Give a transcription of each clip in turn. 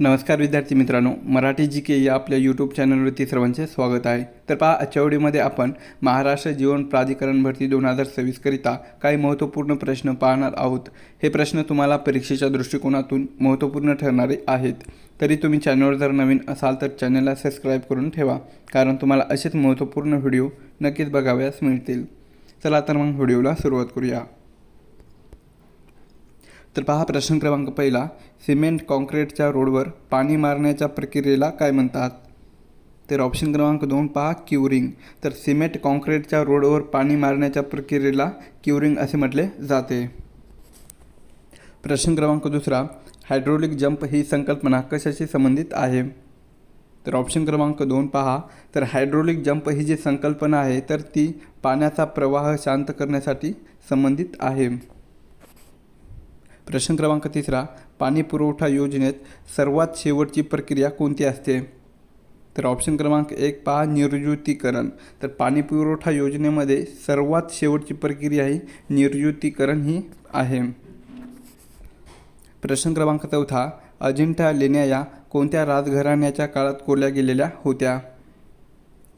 नमस्कार विद्यार्थी मित्रांनो, मराठी जी के या आपल्या यूट्यूब चॅनलवरती सर्वांचे स्वागत आहे। तर पहा, आजच्या व्हिडिओमध्ये आपण महाराष्ट्र जीवन प्राधिकरण भरती 2026 करिता काही महत्त्वपूर्ण प्रश्न पाहणार आहोत। हे प्रश्न तुम्हाला परीक्षेच्या दृष्टिकोनातून महत्त्वपूर्ण ठरणारे आहेत। तरी तुम्ही चॅनलवर जर नवीन असाल तर चॅनलला सबस्क्राईब करून ठेवा, कारण तुम्हाला असेच महत्त्वपूर्ण व्हिडिओ नक्कीच बघावयास मिळतील। चला तर मग व्हिडिओला सुरुवात करूया। तर पहा, प्रश्न क्रमांक पहिला, सिमेंट कॉन्क्रीटच्या रोडवर पाणी मारण्याच्या प्रक्रियेला काय म्हणतात? तर ऑप्शन क्रमांक 2 पहा, क्युरिंग। तर सिमेंट कॉन्क्रीटच्या रोडवर पाणी मारण्याच्या प्रक्रियेला क्युरिंग असे म्हटले जाते। प्रश्न क्रमांक दुसरा, हायड्रोलिक जंप ही संकल्पना कशाशी संबंधित आहे? तर ऑप्शन क्रमांक 2 पहा, तर हायड्रोलिक जंप ही जी संकल्पना आहे तर ती पाण्याचा प्रवाह शांत करण्यासाठी संबंधित आहे। प्रश्न क्रमांक तिसरा, पाणी पुरवठा योजनेत सर्वात शेवटची प्रक्रिया कोणती असते? तर ऑप्शन क्रमांक 1 पहा, निर्जुतीकरण। तर पाणी पुरवठा योजनेमध्ये सर्वात शेवटची प्रक्रिया ही निर्जुतीकरण ही आहे। प्रश्न क्रमांक चौथा, अजिंठा लेण्या या कोणत्या राजघराण्याच्या काळात कोरल्या गेलेल्या होत्या?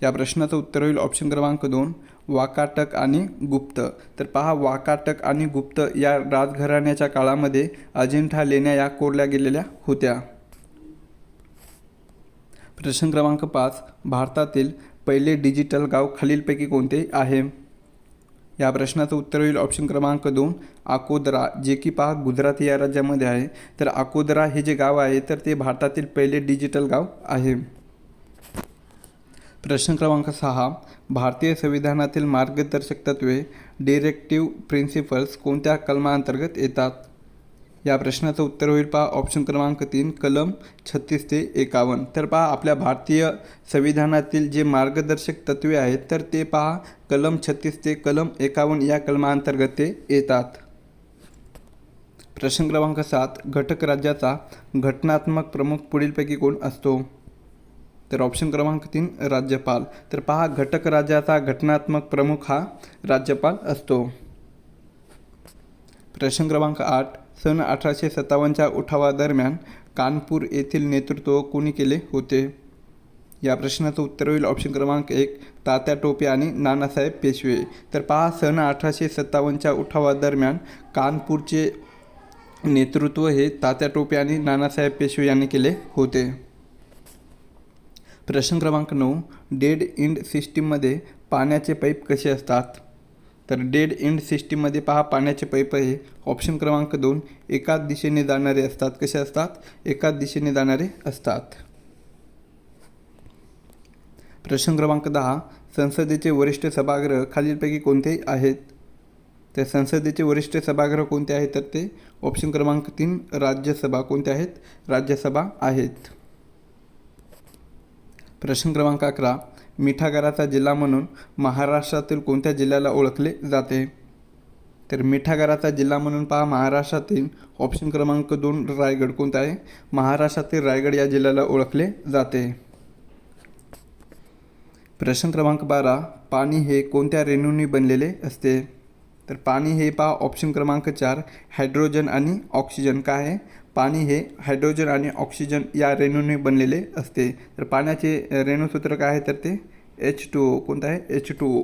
या प्रश्नाचं उत्तर होईल ऑप्शन क्रमांक 2 वाकाटक आणि गुप्त। तर पहा, वाकाटक आणि गुप्त या राजघराण्याच्या काळामध्ये अजिंठा लेण्या या कोरल्या गेलेल्या होत्या। प्रश्न क्रमांक 5, भारतातील पहिले डिजिटल गाव खालीलपैकी कोणते आहे? या प्रश्नाचं उत्तर होईल ऑप्शन क्रमांक 2 अकोदरा, जे की पहा गुजरात या राज्यामध्ये आहे। तर अकोदरा हे जे गाव आहे तर ते भारतातील पहिले डिजिटल गाव आहे। प्रश्न क्रमांक 6, भारतीय संविधानातील मार्गदर्शक तत्त्वे डिरेक्टिव्ह प्रिन्सिपल्स कोणत्या कलमांतर्गत येतात? या प्रश्नाचं उत्तर होईल पहा ऑप्शन क्रमांक 3 कलम 36 ते 51। तर पहा, आपल्या भारतीय संविधानातील जे मार्गदर्शक तत्त्वे आहेत तर ते पहा कलम 36 ते कलम 51 या कलमांतर्गत ते येतात। प्रश्न क्रमांक 7, घटक राज्याचा घटनात्मक प्रमुख पुढीलपैकी कोण असतो? तर ऑप्शन क्रमांक 3 राज्यपाल। तर पहा, घटक राज्याचा घटनात्मक प्रमुख हा राज्यपाल असतो। प्रश्न क्रमांक 8, सन 1857च्या उठावादरम्यान कानपूर येथील नेतृत्व कोणी केले होते? या प्रश्नाचं उत्तर होईल ऑप्शन क्रमांक 1 तात्या टोपे आणि नानासाहेब पेशवे। तर पहा, सन 1857च्या उठावादरम्यान कानपूरचे नेतृत्व हे तात्या टोपे आणि नानासाहेब पेशवे यांनी केले होते। प्रश्न क्रमांक 9, डेड इंड सिस्टीममध्ये पाण्याचे पाईप कसे असतात? तर डेड इंड सिस्टीममध्ये पहा, पाण्याचे पाईप हे ऑप्शन क्रमांक 2 एकाच दिशेने जाणारे असतात। कसे असतात? एकाच दिशेने जाणारे असतात। प्रश्न क्रमांक 10, संसदेचे वरिष्ठ सभागृह खालीलपैकी कोणते आहेत? तर संसदेचे वरिष्ठ सभागृह कोणते आहेत? तर ते ऑप्शन क्रमांक 3 राज्यसभा। कोणते आहेत? राज्यसभा आहेत। प्रश्न क्रमांक 11, मिठागराचा जिल्हा म्हणून महाराष्ट्रातील कोणत्या जिल्ह्याला ओळखले जाते? तर मिठागराचा जिल्हा म्हणून पहा महाराष्ट्रातील ऑप्शन क्रमांक 2 रायगड। कोणता आहे? महाराष्ट्रातील रायगड या जिल्ह्याला ओळखले जाते। प्रश्न क्रमांक 12, पाणी हे कोणत्या रेणूंनी बनलेले असते? तर पाणी हे पहा ऑप्शन क्रमांक 4 हायड्रोजन आणि ऑक्सिजन। काय आहे? पाणी हे हायड्रोजन आणि ऑक्सिजन या रेणूंनी बनलेले असते। तर पाण्याचे रेणुसूत्र काय आहे? तर ते H2O। कोणतं आहे? H2O।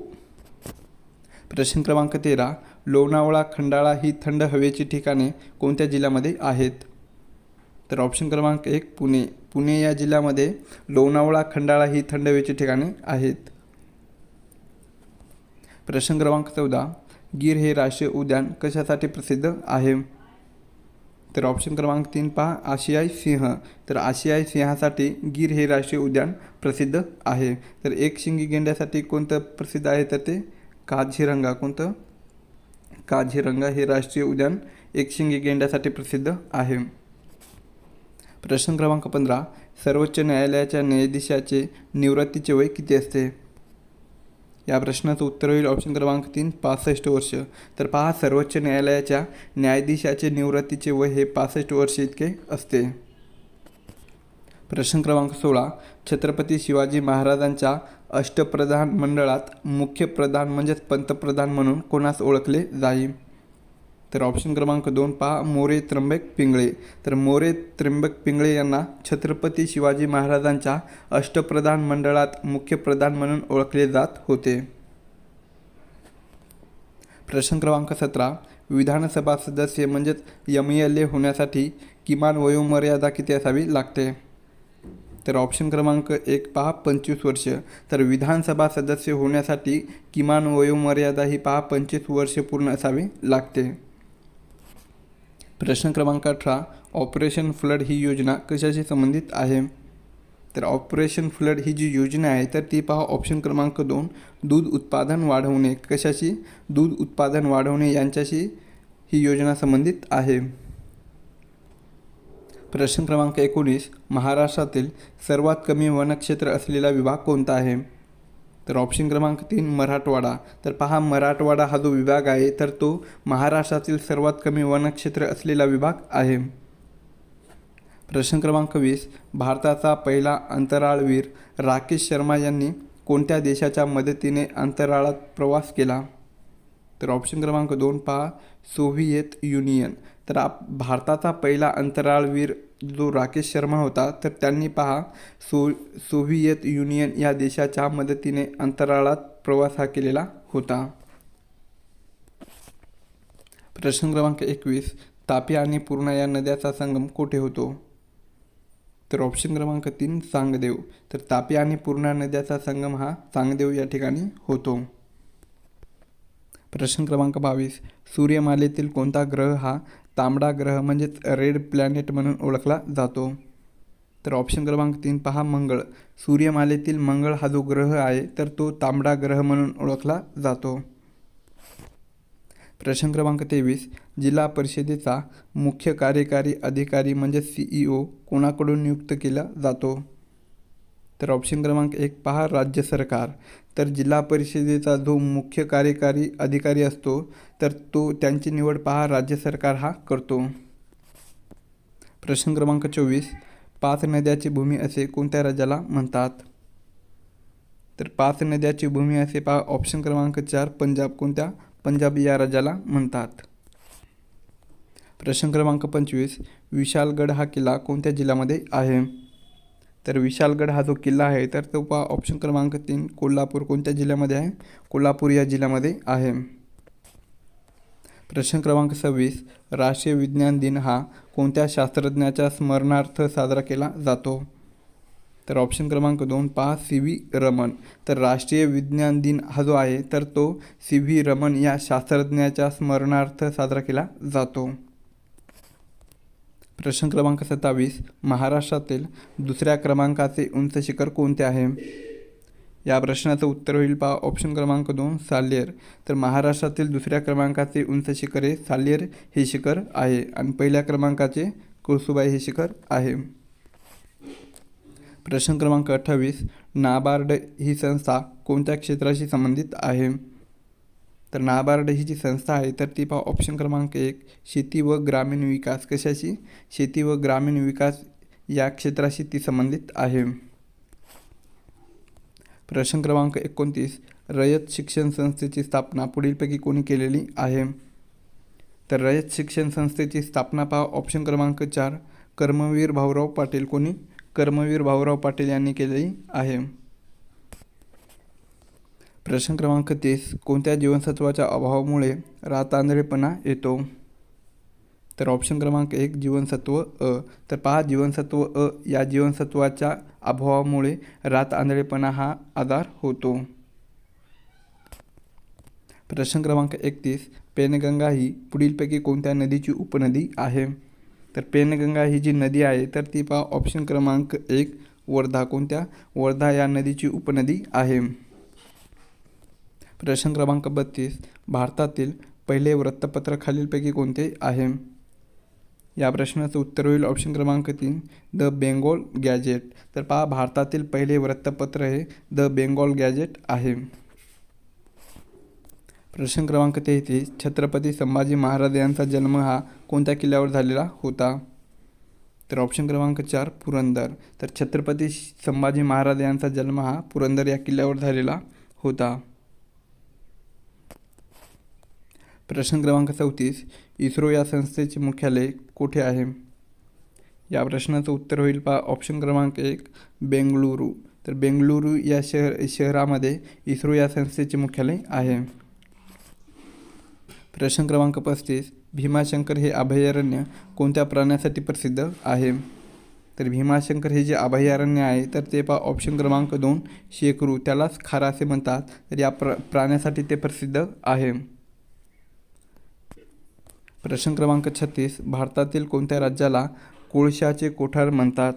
प्रश्न क्रमांक 13, लोणावळा खंडाळा ही थंड हवेची ठिकाणे कोणत्या जिल्ह्यामध्ये आहेत? तर ऑप्शन क्रमांक 1 पुणे। पुणे या जिल्ह्यामध्ये लोणावळा खंडाळा ही थंड हवेची ठिकाणे आहेत। प्रश्न क्रमांक 14, गीर हे राष्ट्रीय उद्यान कशासाठी प्रसिद्ध आहे? तर ऑप्शन क्रमांक 3 पहा आशियाई सिंह। तर आशियाई सिंहासाठी गीर हे राष्ट्रीय उद्यान प्रसिद्ध आहे। तर एकशिंगी गेंड्यासाठी कोणतं प्रसिद्ध आहे? तर ते काझीरंगा। कोणतं? काझीरंगा हे राष्ट्रीय उद्यान एकशिंगी गेंड्यासाठी प्रसिद्ध आहे। प्रश्न क्रमांक 15, सर्वोच्च न्यायालयाच्या न्यायाधीशाचे निवृत्तीचे वय किती असते? या प्रश्नाचं उत्तर होईल ऑप्शन क्रमांक 3 65 वर्ष। तर पहा, सर्वोच्च न्यायालयाच्या न्यायाधीशाचे निवृत्तीचे वय हे 65 वर्ष इतके असते। प्रश्न क्रमांक 16, छत्रपती शिवाजी महाराजांच्या अष्टप्रधान मंडळात मुख्य प्रधान म्हणजेच पंतप्रधान म्हणून कोणास ओळखले जाईल? तर ऑप्शन क्रमांक 2 पहा मोरे त्र्यंबक पिंगळे. तर मोरे त्र्यंबक पिंगळे यांना छत्रपती शिवाजी महाराजांच्या अष्टप्रधान मंडळात मुख्य प्रधान म्हणून ओळखले जात होते. प्रश्न क्रमांक 17 विधानसभा सदस्य म्हणजेच MLA होण्यासाठी किमान वयोमर्यादा किती असावी लागते. तर ऑप्शन क्रमांक 1 पहा 25 वर्ष. तर विधानसभा सदस्य होण्यासाठी किमान वयोमर्यादा ही पहा 25 वर्ष पूर्ण असावी लागते. प्रश्न क्रमांक 18 ऑपरेशन फ्लड ही योजना कशाशी संबंधित आहे. तर ऑपरेशन फ्लड ही जी योजना आहे तर ती पहा ऑप्शन क्रमांक 2 दूध उत्पादन वाढवणे. कशाशी? दूध उत्पादन वाढवणे यांच्याशी ही योजना संबंधित आहे. प्रश्न क्रमांक 19 महाराष्ट्रातील सर्वात कमी वनक्षेत्र असलेला विभाग कोणता आहे. तर ऑप्शन क्रमांक 3 मराठवाडा. तर पहा मराठवाडा हा जो विभाग आहे तर तो महाराष्ट्रातील सर्वात कमी वनक्षेत्र असलेला विभाग आहे. प्रश्न क्रमांक 20 भारताचा पहिला अंतराळवीर राकेश शर्मा यांनी कोणत्या देशाच्या मदतीने अंतराळात प्रवास केला. तर ऑप्शन क्रमांक 2 पहा सोव्हिएत युनियन. तर भारताचा पहिला अंतराळवीर जो राकेश शर्मा होता तर त्यांनी पहा सोव्हिएत युनियन या देशाच्या मदतीने अंतराळात प्रवास हा केलेला होता. प्रश्न क्रमांक 21 तापी आणि पूर्णा या नद्याचा संगम कुठे होतो. तर ऑप्शन क्रमांक 3 सांगदेव. तर तापी आणि पूर्णा नद्याचा संगम हा सांगदेव या ठिकाणी होतो. प्रश्न क्रमांक 22 सूर्यमालेतील कोणता ग्रह हा तांबडा ग्रह म्हणजेच रेड प्लॅनेट म्हणून ओळखला जातो. तर ऑप्शन क्रमांक 3 पहा मंगळ. सूर्यमालेतील मंगळ हा जो ग्रह आहे तर तो तांबडा ग्रह म्हणून ओळखला जातो. प्रश्न क्रमांक 23 जिल्हा परिषदेचा मुख्य कार्यकारी अधिकारी म्हणजे CEO कोणाकडून नियुक्त केला जातो. तर ऑप्शन क्रमांक 1 पहा राज्य सरकार. तर जिल्हा परिषदेचा जो मुख्य कार्यकारी अधिकारी असतो तर तो त्यांची निवड पहा राज्य सरकार हा करतो. प्रश्न क्रमांक 24 5 नद्याची भूमी असे कोणत्या राज्याला म्हणतात. तर 5 नद्याची भूमी असे पहा ऑप्शन क्रमांक 4 पंजाब. कोणत्या? पंजाब या राज्याला म्हणतात. प्रश्न क्रमांक 25 विशालगड हा किल्ला कोणत्या जिल्ह्यामध्ये आहे. तर विशालगड हा जो किल्ला आहे तर तो पहा ऑप्शन क्रमांक 3 कोल्हापूर. कोणत्या जिल्ह्यामध्ये आहे? कोल्हापूर या जिल्ह्यामध्ये आहे. प्रश्न क्रमांक 26 राष्ट्रीय विज्ञान दिन हा कोणत्या शास्त्रज्ञाच्या स्मरणार्थ साजरा केला जातो. तर ऑप्शन क्रमांक 2 पहा CV रमन. तर राष्ट्रीय विज्ञान दिन हा जो आहे तर तो CV रमन या शास्त्रज्ञाच्या स्मरणार्थ साजरा केला जातो. प्रश्न क्रमांक 27 महाराष्ट्रातील दुसऱ्या क्रमांकाचे उंच शिखर कोणते आहे. या प्रश्नाचं उत्तर होईल पहा ऑप्शन क्रमांक 2 साल्हेर. तर महाराष्ट्रातील दुसऱ्या क्रमांकाचे उंच शिखर हे साल्हेर हे शिखर आहे आणि पहिल्या क्रमांकाचे कळसुबाई हे शिखर आहे. प्रश्न क्रमांक 28 नाबार्ड ही संस्था कोणत्या क्षेत्राशी संबंधित आहे. तर नाबार्ड ही जी संस्था आहे तर ती पहा ऑप्शन क्रमांक 1 शेती व ग्रामीण विकास. कशाशी? शेती व ग्रामीण विकास या क्षेत्राशी ती संबंधित आहे. प्रश्न क्रमांक 29 रयत शिक्षण संस्थेची स्थापना पुढीलपैकी कोणी केलेली आहे. तर रयत शिक्षण संस्थेची स्थापना पहा ऑप्शन क्रमांक 4 कर्मवीर भाऊराव पाटील. कोणी? कर्मवीर भाऊराव पाटील यांनी केलेली आहे. प्रश्न क्रमांक 30 कोणत्या जीवनसत्वाच्या अभावामुळे रातआंधळेपणा येतो. तर ऑप्शन क्रमांक 1 जीवनसत्व अ. तर पहा जीवनसत्व अ या जीवनसत्वाच्या अभावामुळे रातआंधळेपणा हा आजार होतो. प्रश्न क्रमांक 31 पेनगंगा ही पुढीलपैकी कोणत्या नदीची उपनदी आहे. तर पेनगंगा ही जी नदी आहे तर ती पहा ऑप्शन क्रमांक 1 वर्धा. कोणत्या? वर्धा या नदीची उपनदी आहे. प्रश्न क्रमांक 32 भारतातील पहिले वृत्तपत्र खालीलपैकी कोणते आहे. या प्रश्नाचं उत्तर होईल ऑप्शन क्रमांक 3 द बेंगॉल गॅजेट. तर पहा भारतातील पहिले वृत्तपत्र हे द बेंगॉल गॅजेट आहे. प्रश्न क्रमांक 33 छत्रपती संभाजी महाराज यांचा जन्म हा कोणत्या किल्ल्यावर झालेला होता. तर ऑप्शन क्रमांक 4 पुरंदर. तर छत्रपती संभाजी महाराज यांचा जन्म हा पुरंदर या किल्ल्यावर झालेला होता. प्रश्न क्रमांक 34, इस्रो या संस्थेचे मुख्यालय कुठे आहे? या प्रश्नाचं उत्तर होईल पहा ऑप्शन क्रमांक 1 बेंगळुरू. तर बेंगळुरू या शहरामध्ये इस्रो या संस्थेचे मुख्यालय आहे. प्रश्न क्रमांक 35, भीमाशंकर हे अभयारण्य कोणत्या प्राण्यासाठी प्रसिद्ध आहे? तर भीमाशंकर हे जे अभयारण्य आहे तर ते पहा ऑप्शन क्रमांक 2 शेकरू, त्यालाच खारा असे म्हणतात. तर या प्राण्यासाठी ते प्रसिद्ध आहे. प्रश्न क्रमांक 36, भारतातील कोणत्या राज्याला कोळशाचे कोठार म्हणतात?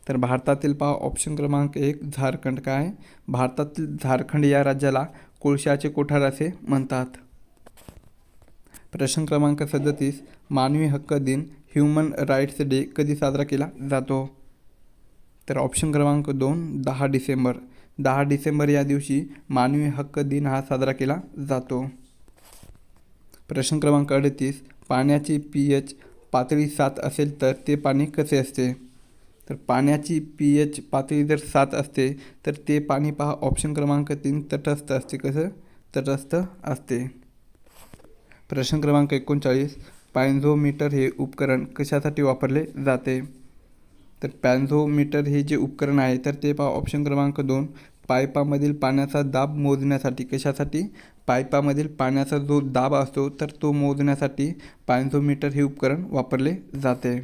तर भारतातील पहा ऑप्शन क्रमांक 1 झारखंड. काय? भारतातील झारखंड या राज्याला कोळशाचे कोठार असे म्हणतात. प्रश्न क्रमांक 37, मानवी हक्क दिन ह्युमन राईट्स डे कधी साजरा केला जातो? तर ऑप्शन क्रमांक 2 10 डिसेंबर. 10 डिसेंबर या दिवशी मानवी हक्क दिन हा साजरा केला जातो. प्रश्न क्रमांक 38, पाण्याची pH पातळी 7 असेल तर ते पाणी कसे असते? तर पाण्याची pH पातळी जर 7 असते तर ते पाणी पहा ऑप्शन क्रमांक 3 तटस्थ असते. कसं? तटस्थ असते. प्रश्न क्रमांक 39, पायझोमीटर हे उपकरण कशासाठी वापरले जाते? तर पायझोमीटर हे जे उपकरण आहे तर ते पहा ऑप्शन क्रमांक 2 पाईपामधील पाण्याचा दाब मोजण्यासाठी. कशासाठी? पाईपामधील पाण्याचा जो दाब असतो तर तो मोजण्यासाठी पायझोमीटर हे उपकरण वापरले जाते.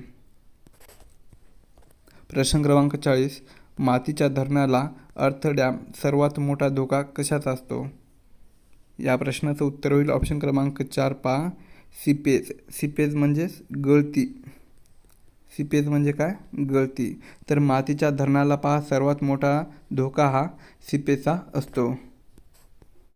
प्रश्न क्रमांक 40, मातीच्या धरणाला अर्थ डॅम सर्वात मोठा धोका कशाचा असतो? या प्रश्नाचं उत्तर होईल ऑप्शन क्रमांक 4 पहा सीपेज. सीपेज म्हणजेच गळती. सीपेज म्हणजे काय? गळती. तर मातीच्या धरणाला पहा सर्वात मोठा धोका हा सीपेजचा असतो.